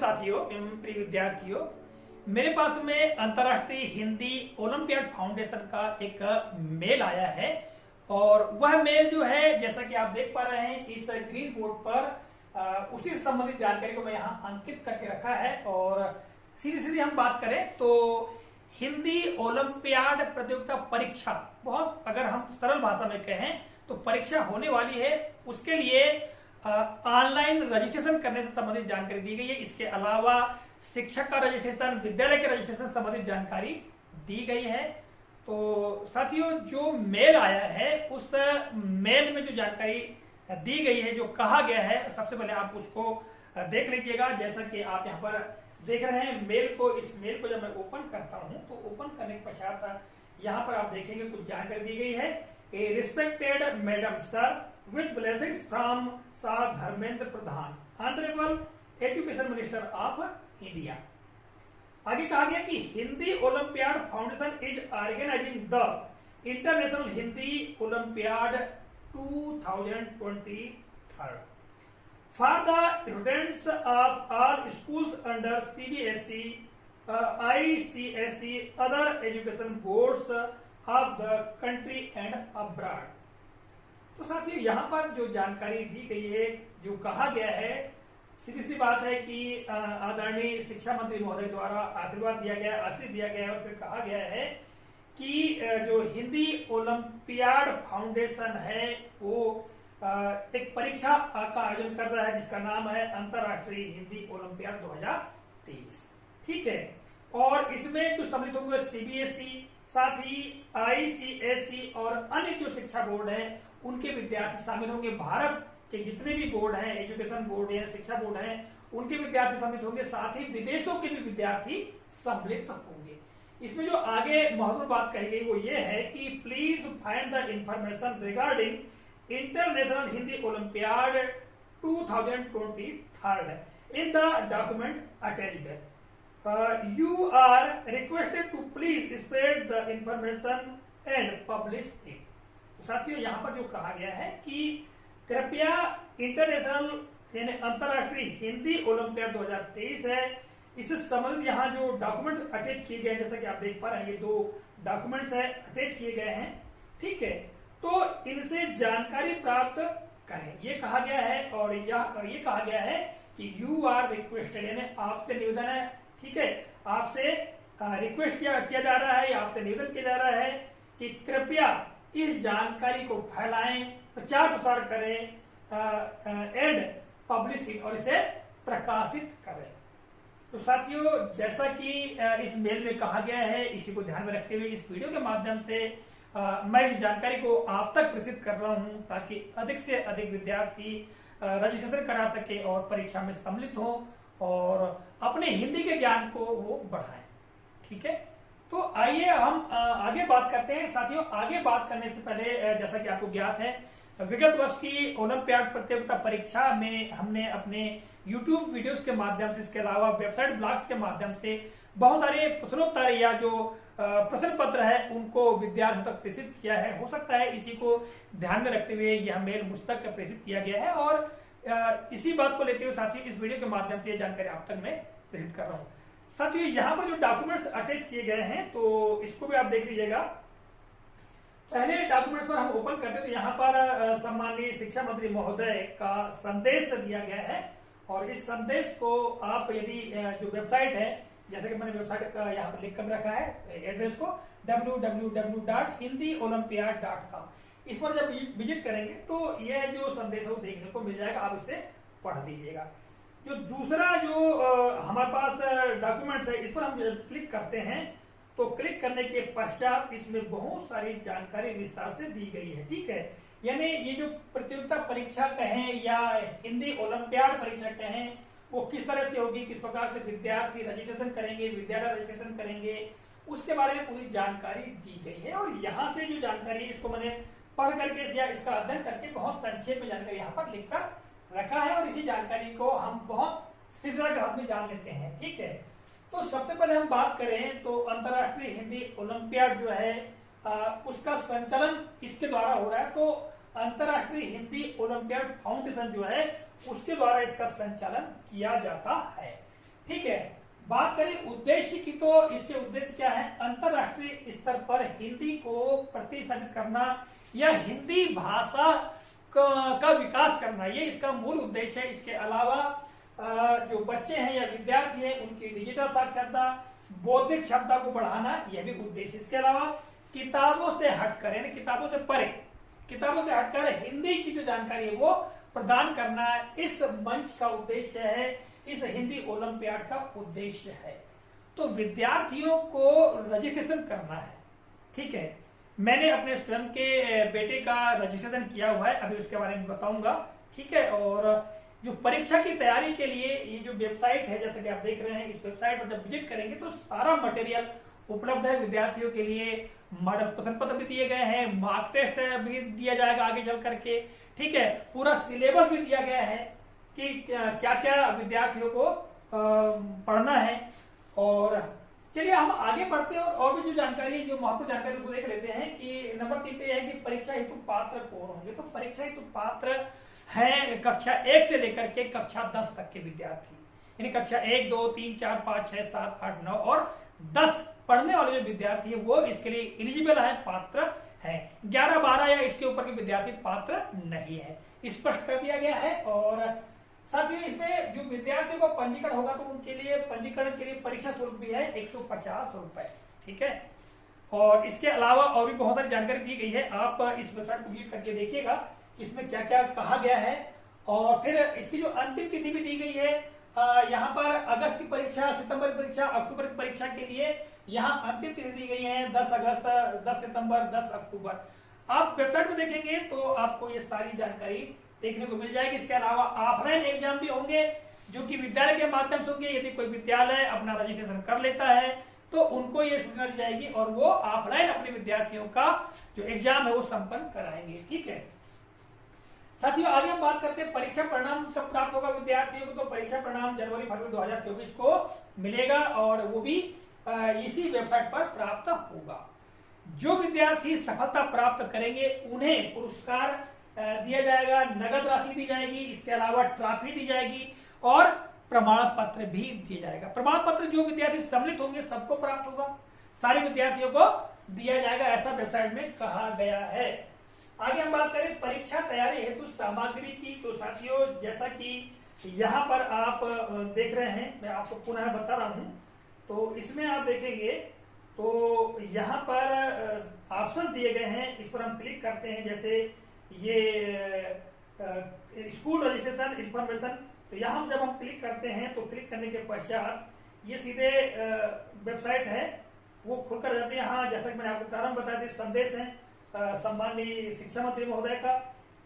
साथियों एवं प्रिय विद्यार्थियों, मेरे पास में अंतर्राष्ट्रीय हिंदी ओलंपियाड फाउंडेशन का एक मेल आया है और वह मेल जो है जैसा कि आप देख पा रहे हैं इस ग्रीन बोर्ड पर उसी से संबंधित जानकारी को मैं यहाँ अंकित करके रखा है। और सीधी सीधी हम बात करें तो हिंदी ओलंपियाड प्रतियोगिता परीक्षा, बहुत अगर हम सरल भाषा में कहें तो परीक्षा होने वाली है, उसके लिए ऑनलाइन रजिस्ट्रेशन करने से संबंधित जानकारी दी गई है। इसके अलावा शिक्षक का रजिस्ट्रेशन, विद्यालय के रजिस्ट्रेशन से संबंधित जानकारी दी गई है। तो साथियों, जो मेल आया है उस मेल में जो जानकारी दी गई है, जो कहा गया है, सबसे पहले आप उसको देख लीजिएगा। जैसा कि आप यहाँ पर देख रहे हैं मेल को, इस मेल को जब मैं ओपन करता हूं तो ओपन करने के पश्चात यहाँ पर आप देखेंगे कुछ जानकारी दी गई है। A respected madam sir, with blessings from sir Dharmendra Pradhan, honourable education minister of India. आगे कहा गया कि Hindi Olympiad Foundation is organising the international Hindi Olympiad 2023 for the students of all schools under CBSE, ICSE, other education boards of the country and abroad। तो साथियों, यहाँ पर जो जानकारी दी गई है, जो कहा गया है, सीधी सी बात है कि आदरणीय शिक्षा मंत्री महोदय द्वारा आशीर्वाद दिया गया, आशीष दिया गया और फिर कहा गया है कि जो हिंदी ओलंपियाड फाउंडेशन है वो एक परीक्षा का आयोजन कर रहा है जिसका नाम है अंतर्राष्ट्रीय हिंदी ओलंपियाड 2023। ठीक है, और इसमें जो सम्मिलित होंगे सीबीएसई, साथ ही आईसीएसई और अन्य जो शिक्षा बोर्ड हैं उनके विद्यार्थी शामिल होंगे। भारत के जितने भी बोर्ड हैं, एजुकेशन बोर्ड या शिक्षा बोर्ड हैं, उनके विद्यार्थी सम्मिलित होंगे, साथ ही विदेशों के भी विद्यार्थी सम्मिलित होंगे। इसमें जो आगे महत्वपूर्ण बात कही गई वो ये है कि please find the information regarding international Hindi Olympiad 2023 in the document attached. You are requested to please spread the information and publish it. तो साथियों, यहाँ पर जो कहा गया है कि कृपया इंटरनेशनल यानी अंतर्राष्ट्रीय हिंदी ओलंपियाड 2023 है, इससे संबंधित यहाँ जो डॉक्यूमेंट्स अटैच किए गए हैं, जैसा कि आप देख पा रहे हैं ये दो डॉक्यूमेंट्स है अटैच किए गए हैं। ठीक है, तो इनसे जानकारी प्राप्त करें, ये कहा गया है। और ये कहा गया है कि यू आर रिक्वेस्टेड, यानी आपसे निवेदन है। ठीक है, आपसे रिक्वेस्ट किया जा रहा है, आपसे निवेदन किया जा रहा है कि कृपया इस जानकारी को फैलाएं, प्रचार प्रसार करें एंड पब्लिशिंग, और इसे प्रकाशित करें। तो साथियों, जैसा कि इस मेल में कहा गया है, इसी को ध्यान में रखते हुए इस वीडियो के माध्यम से मैं इस जानकारी को आप तक प्रेषित कर रहा हूं ताकि अधिक से अधिक विद्यार्थी रजिस्ट्रेशन करा सके और परीक्षा में सम्मिलित हो और अपने हिंदी के ज्ञान को वो बढ़ाएं। ठीक है, तो आइए हम आगे बात करते हैं। साथियों, आगे बात करने से पहले जैसा कि आपको ज्ञात है, विगत वर्ष की ओलंपियाड प्रतियोगिता परीक्षा में हमने अपने YouTube वीडियोस के माध्यम से, इसके अलावा वेबसाइट ब्लॉग्स के माध्यम से बहुत सारे प्रश्नोत्तर या जो प्रश्न पत्र है उनको विद्यार्थियों तक प्रेषित किया है। हो सकता है इसी को ध्यान में रखते हुए यह मेल मुझ तक प्रेषित किया गया है और इसी बात को लेते हुए साथियों इस वीडियो के माध्यम से यह जानकारी आप तक मैं प्रेषित कर रहा हूँ। साथियों, यहाँ पर जो डॉक्यूमेंट्स अटैच किए गए हैं तो इसको भी आप देख लीजिएगा। पहले डॉक्यूमेंट्स पर हम ओपन करते हैं तो यहाँ पर सम्माननीय शिक्षा मंत्री महोदय का संदेश दिया गया है और इस संदेश को आप यदि जो वेबसाइट है, जैसे कि मैंने वेबसाइट का यहाँ पर लिख कर रखा है एड्रेस को www.hindiolympiad.com, इस पर जब विजिट करेंगे तो यह जो संदेश है वो देखने को मिल जाएगा, आप इसे पढ़ लीजिएगा। जो दूसरा जो हमारे पास डॉक्यूमेंट्स है इस पर हम क्लिक करते हैं तो क्लिक करने के पश्चात इसमें बहुत सारी जानकारी विस्तार से दी गई है। ठीक है, यानी ये जो प्रतियोगिता परीक्षा कहें या हिंदी ओलंपियाड परीक्षा कहें वो किस तरह से होगी, किस प्रकार से विद्यार्थी रजिस्ट्रेशन करेंगे, विद्यालय रजिस्ट्रेशन करेंगे, उसके बारे में पूरी जानकारी दी गई है। और यहाँ से जो जानकारी है इसको मैंने पढ़ करके या इसका अध्ययन करके बहुत संक्षेप में जानकारी यहाँ पर लिखकर रखा है और इसी जानकारी को हम बहुत शीघ्रता के साथ में जान लेते हैं। ठीक है, तो सबसे पहले हम बात करें तो अंतर्राष्ट्रीय हिंदी ओलंपियाड जो है उसका संचालन किसके द्वारा हो रहा है, तो अंतर्राष्ट्रीय हिंदी ओलंपियाड फाउंडेशन जो है उसके द्वारा इसका संचालन किया जाता है। ठीक है। बात करें उद्देश्य की, तो इसके उद्देश्य क्या है? अंतरराष्ट्रीय स्तर पर हिंदी को प्रतिस्थापित करना या हिंदी भाषा का विकास करना, ये इसका मूल उद्देश्य है। इसके अलावा जो बच्चे हैं या विद्यार्थी हैं उनकी डिजिटल साक्षरता, बौद्धिक क्षमता को बढ़ाना, यह भी उद्देश्य। इसके अलावा किताबों से हटकर, यानी किताबों से परे, किताबों से हटकर हिंदी की जो जानकारी है वो प्रदान करना इस मंच का उद्देश्य है, इस हिंदी ओलंपियाड का उद्देश्य है। तो विद्यार्थियों को रजिस्ट्रेशन करना है, ठीक है। मैंने अपने स्वयं के बेटे का रजिस्ट्रेशन किया हुआ है, अभी उसके बारे में बताऊंगा, ठीक है। और जो परीक्षा की तैयारी के लिए ये जो वेबसाइट है, जैसे कि आप देख रहे हैं, इस वेबसाइट पर जब विजिट करेंगे तो सारा मटेरियल उपलब्ध है विद्यार्थियों के लिए। मॉडल प्रश्न पत्र भी दिए गए हैं, मार्क टेस्ट भी दिया जाएगा आगे चल करके, ठीक है। पूरा सिलेबस भी दिया गया है कि क्या क्या विद्यार्थियों को पढ़ना है। और चलिए हम आगे बढ़ते हैं और भी जो जानकारी है, जो महत्वपूर्ण जानकारी को देख लेते हैं कि नंबर 3 पे है कि परीक्षा हेतु पात्र कौन होंगे। तो परीक्षा हेतु पात्र है कक्षा 1 से लेकर के कक्षा 10 तक के विद्यार्थी, यानी कक्षा 1, 2, 3, 4, 5, 6, 7, 8, 9 और 10 पढ़ने वाले जो विद्यार्थी है वो इसके लिए एलिजिबल है, पात्र है। 11, 12 या इसके ऊपर के विद्यार्थी पात्र नहीं है, स्पष्ट कर दिया गया है। और साथ ही इसमें जो विद्यार्थियों को पंजीकरण होगा तो उनके लिए पंजीकरण के लिए परीक्षा शुल्क भी है 150 रुपए, ठीक है। और इसके अलावा और भी बहुत सारी जानकारी दी गई है, आप इस वेबसाइट को विजिट करके देखिएगा इसमें क्या क्या कहा गया है। और फिर इसकी जो अंतिम तिथि भी दी गई है, यहाँ पर अगस्त की परीक्षा, सितंबर की परीक्षा, अक्टूबर की परीक्षा के लिए यहाँ अंतिम तिथि दी गई है 10 अगस्त, 10 सितंबर, 10 अक्टूबर। आप वेबसाइट में देखेंगे तो आपको ये सारी जानकारी देखने को मिल जाएगी। इसके अलावा ऑफलाइन एग्जाम भी होंगे जो कि विद्यालय के माध्यम से होंगे। यदि कोई विद्यालय अपना रजिस्ट्रेशन कर लेता है तो उनको ये सूचना दी जाएगी और वो ऑफलाइन अपने विद्यार्थियों का जो एग्जाम है वो संपन्न कराएंगे, ठीक है। साथियों आगे हम बात करते हैं परीक्षा परिणाम कब प्राप्त होगा विद्यार्थियों को। तो परीक्षा परिणाम जनवरी फरवरी 2024 को मिलेगा और वो भी इसी वेबसाइट पर प्राप्त होगा। जो विद्यार्थी सफलता प्राप्त करेंगे उन्हें पुरस्कार दिया जाएगा, नगद राशि दी जाएगी, इसके अलावा ट्रॉफी दी जाएगी और प्रमाण पत्र भी दिया जाएगा। प्रमाण पत्र जो विद्यार्थी सम्मिलित होंगे सबको प्राप्त होगा, सारे विद्यार्थियों को दिया जाएगा, ऐसा वेबसाइट में कहा गया है। आगे हम बात करें परीक्षा तैयारी हेतु सामग्री की। तो साथियों जैसा कि यहाँ पर आप देख रहे हैं, मैं आपको पुनः बता रहा हूँ। तो इसमें आप देखेंगे तो यहाँ पर ऑप्शन दिए गए हैं, इस पर हम क्लिक करते हैं। जैसे ये स्कूल रजिस्ट्रेशन इन्फॉर्मेशन, तो यहाँ जब हम क्लिक करते हैं तो क्लिक करने के पश्चात ये सीधे वेबसाइट है वो खुलकर जाती है। यहाँ जैसा कि मैंने आपको प्रारंभ बताया था, संदेश है सम्माननीय शिक्षा मंत्री महोदय का,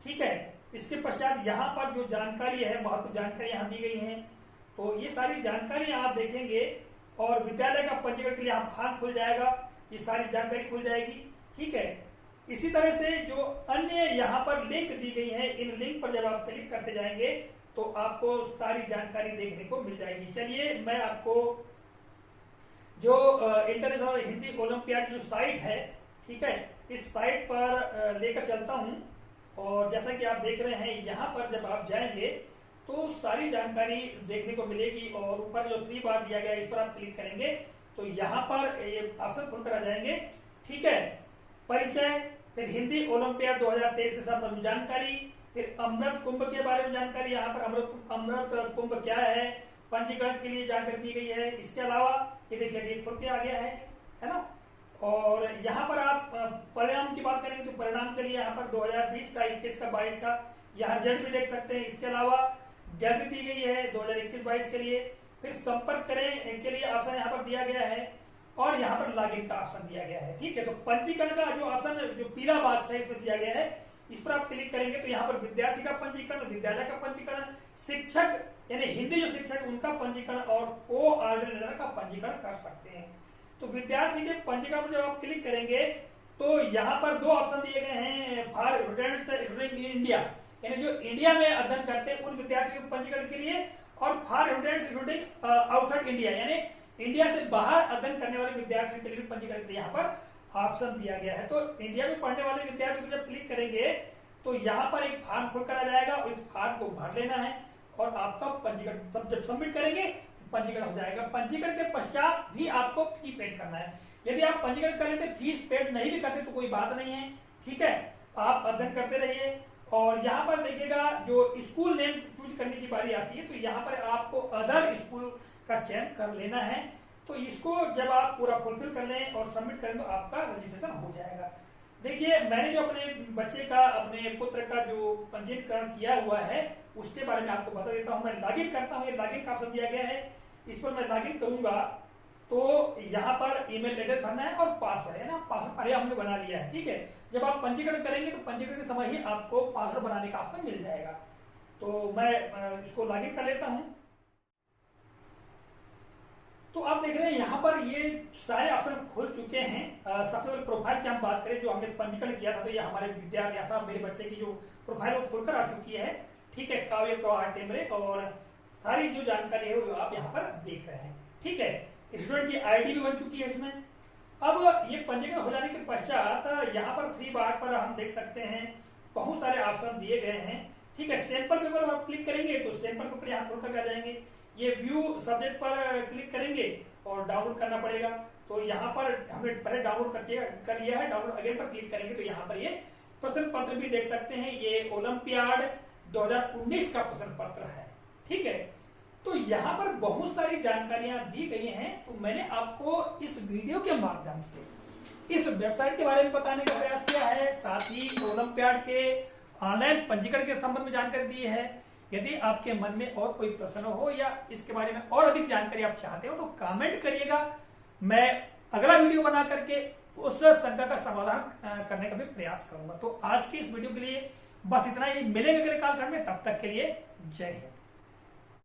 ठीक है। इसके पश्चात यहाँ पर जो जानकारी है, महत्वपूर्ण जानकारी यहाँ दी गई है। तो ये सारी जानकारी आप देखेंगे और विद्यालय का पंजीकरण के लिए यहाँ फॉर्म खुल जाएगा, ये सारी जानकारी खुल जाएगी, ठीक है। इसी तरह से जो अन्य यहाँ पर लिंक दी गई है, इन लिंक पर जब आप क्लिक करते जाएंगे तो आपको सारी जानकारी देखने को मिल जाएगी। चलिए मैं आपको जो इंटरनेशनल हिंदी ओलंपियाड जो साइट है, ठीक है, इस साइट पर लेकर चलता हूं। और जैसा कि आप देख रहे हैं यहाँ पर जब आप जाएंगे तो सारी जानकारी देखने को मिलेगी और ऊपर जो 3 बार दिया गया है इस पर आप क्लिक करेंगे तो यहाँ पर ये ऑप्शन खुलकर आ जाएंगे, ठीक है। परिचय, फिर हिंदी ओलंपियाड 2023 के संबंध में जानकारी, फिर अमृत कुंभ के बारे में जानकारी, यहाँ पर अमृत कुंभ क्या है, पंजीकरण के लिए जानकारी दी गई है। इसके अलावा ये देखिए खुल के आ गया है ना। और यहाँ पर आप परिणाम की बात करेंगे तो परिणाम के लिए यहाँ पर 2020 का, 21 का, 22 का यहाँ रिजल्ट भी देख सकते हैं। इसके अलावा गैलरी दी गई है 2021-22 के लिए। फिर संपर्क करें के लिए ऑप्शन यहाँ पर दिया गया है और यहाँ पर लॉगिन का ऑप्शन दिया गया है, ठीक है। तो पंजीकरण का जो ऑप्शन जो पीला बॉक्स है इसमें दिया गया है, इस पर आप क्लिक करेंगे तो यहाँ पर विद्यार्थी का पंजीकरण, विद्यालय का पंजीकरण, शिक्षक यानी हिंदी जो शिक्षक उनका पंजीकरण और कोऑर्डिनेटर का पंजीकरण कर सकते हैं। तो विद्यार्थी के पंजीकरण पर जब आप क्लिक करेंगे तो यहाँ पर 2 ऑप्शन दिए गए हैं, फॉर स्टूडेंट्स इन इंडिया, यानी जो इंडिया में अध्ययन करते हैं उन विद्यार्थियों के पंजीकरण के लिए, और for students studding outside India, यानी इंडिया से बाहर अध्ययन करने वाले विद्यार्थियों के लिए भी पंजीकरण यहाँ पर ऑप्शन दिया गया है। तो इंडिया में पढ़ने वाले विद्यार्थियों को जब क्लिक करेंगे तो यहाँ पर एक फॉर्म खुलकर आ जाएगा और इस फॉर्म को भर लेना है और आपका पंजीकरण जब सबमिट करेंगे पंजीकरण हो जाएगा। पंजीकरण के पश्चात भी आपको फी पेड करना है। यदि आप पंजीकरण कर लेते फीस पेड नहीं भी करते तो कोई बात नहीं है, ठीक है, आप अध्ययन करते रहिए। और यहाँ पर देखिएगा जो स्कूल नेम चूज करने की बारी आती है तो यहाँ पर आपको अदर स्कूल का चयन कर लेना है। तो इसको जब आप पूरा फुलफिल कर लें और सबमिट करें तो आपका रजिस्ट्रेशन हो जाएगा। देखिए मैंने जो अपने बच्चे का, अपने पुत्र का जो पंजीकरण किया हुआ है उसके बारे में आपको बता देता हूँ। मैं लॉगिन करता हूँ, ये लॉगिन का ऑप्शन दिया गया है, इस पर मैं लॉगिन करूंगा तो यहाँ पर ईमेल एड्रेस भरना है और पासवर्ड है ना, पासवर्ड पहले हमने बना लिया है, ठीक है। जब आप पंजीकरण करेंगे तो पंजीकरण के समय ही आपको पासवर्ड बनाने का ऑप्शन मिल जाएगा। तो मैं इसको लॉगिन कर लेता हूं। तो आप देख रहे हैं यहाँ पर ये सारे ऑप्शन खुल चुके हैं। सबसे पहले प्रोफाइल की हम बात करें, जो हमने पंजीकरण किया था तो ये हमारे विद्यार्थी था, मेरे बच्चे की जो प्रोफाइल वो खुलकर आ चुकी है, ठीक है, काव्य प्रवाह टेमरे, और सारी जो जानकारी है वो आप यहाँ पर देख रहे हैं, ठीक है। स्टूडेंट की आईडी भी बन चुकी है इसमें। अब ये पंजीकरण हो जाने के पश्चात यहाँ पर 3 बार पर हम देख सकते हैं बहुत सारे ऑप्शन दिए गए हैं, ठीक है। सैंपल पेपर आप क्लिक करेंगे तो सैंपल पेपर यहाँ खुल कर आ जाएंगे। ये व्यू सब्जेक्ट पर क्लिक करेंगे और डाउनलोड करना पड़ेगा। तो यहाँ पर हमने पहले डाउनलोड कर लिया है, डाउनलोड अगेन पर क्लिक करेंगे तो यहाँ पर ये प्रश्न पत्र भी देख सकते हैं। ये ओलंपियाड 2019 का प्रश्न पत्र है, ठीक है। तो यहाँ पर बहुत सारी जानकारियां दी गई हैं। तो मैंने आपको इस वीडियो के माध्यम से इस वेबसाइट के बारे में बताने का प्रयास किया है, साथ ही ओलंपियाड के ऑनलाइन पंजीकरण के संबंध में जानकारी दी है। यदि आपके मन में और कोई प्रश्न हो या इसके बारे में और अधिक जानकारी आप चाहते हो तो कमेंट करिएगा, मैं अगला वीडियो बना करके उस शंका का समाधान करने का भी प्रयास करूंगा। तो आज की इस वीडियो के लिए बस इतना ही। मिलेंगे अगले कालखंड में, तब तक के लिए जय हिंद।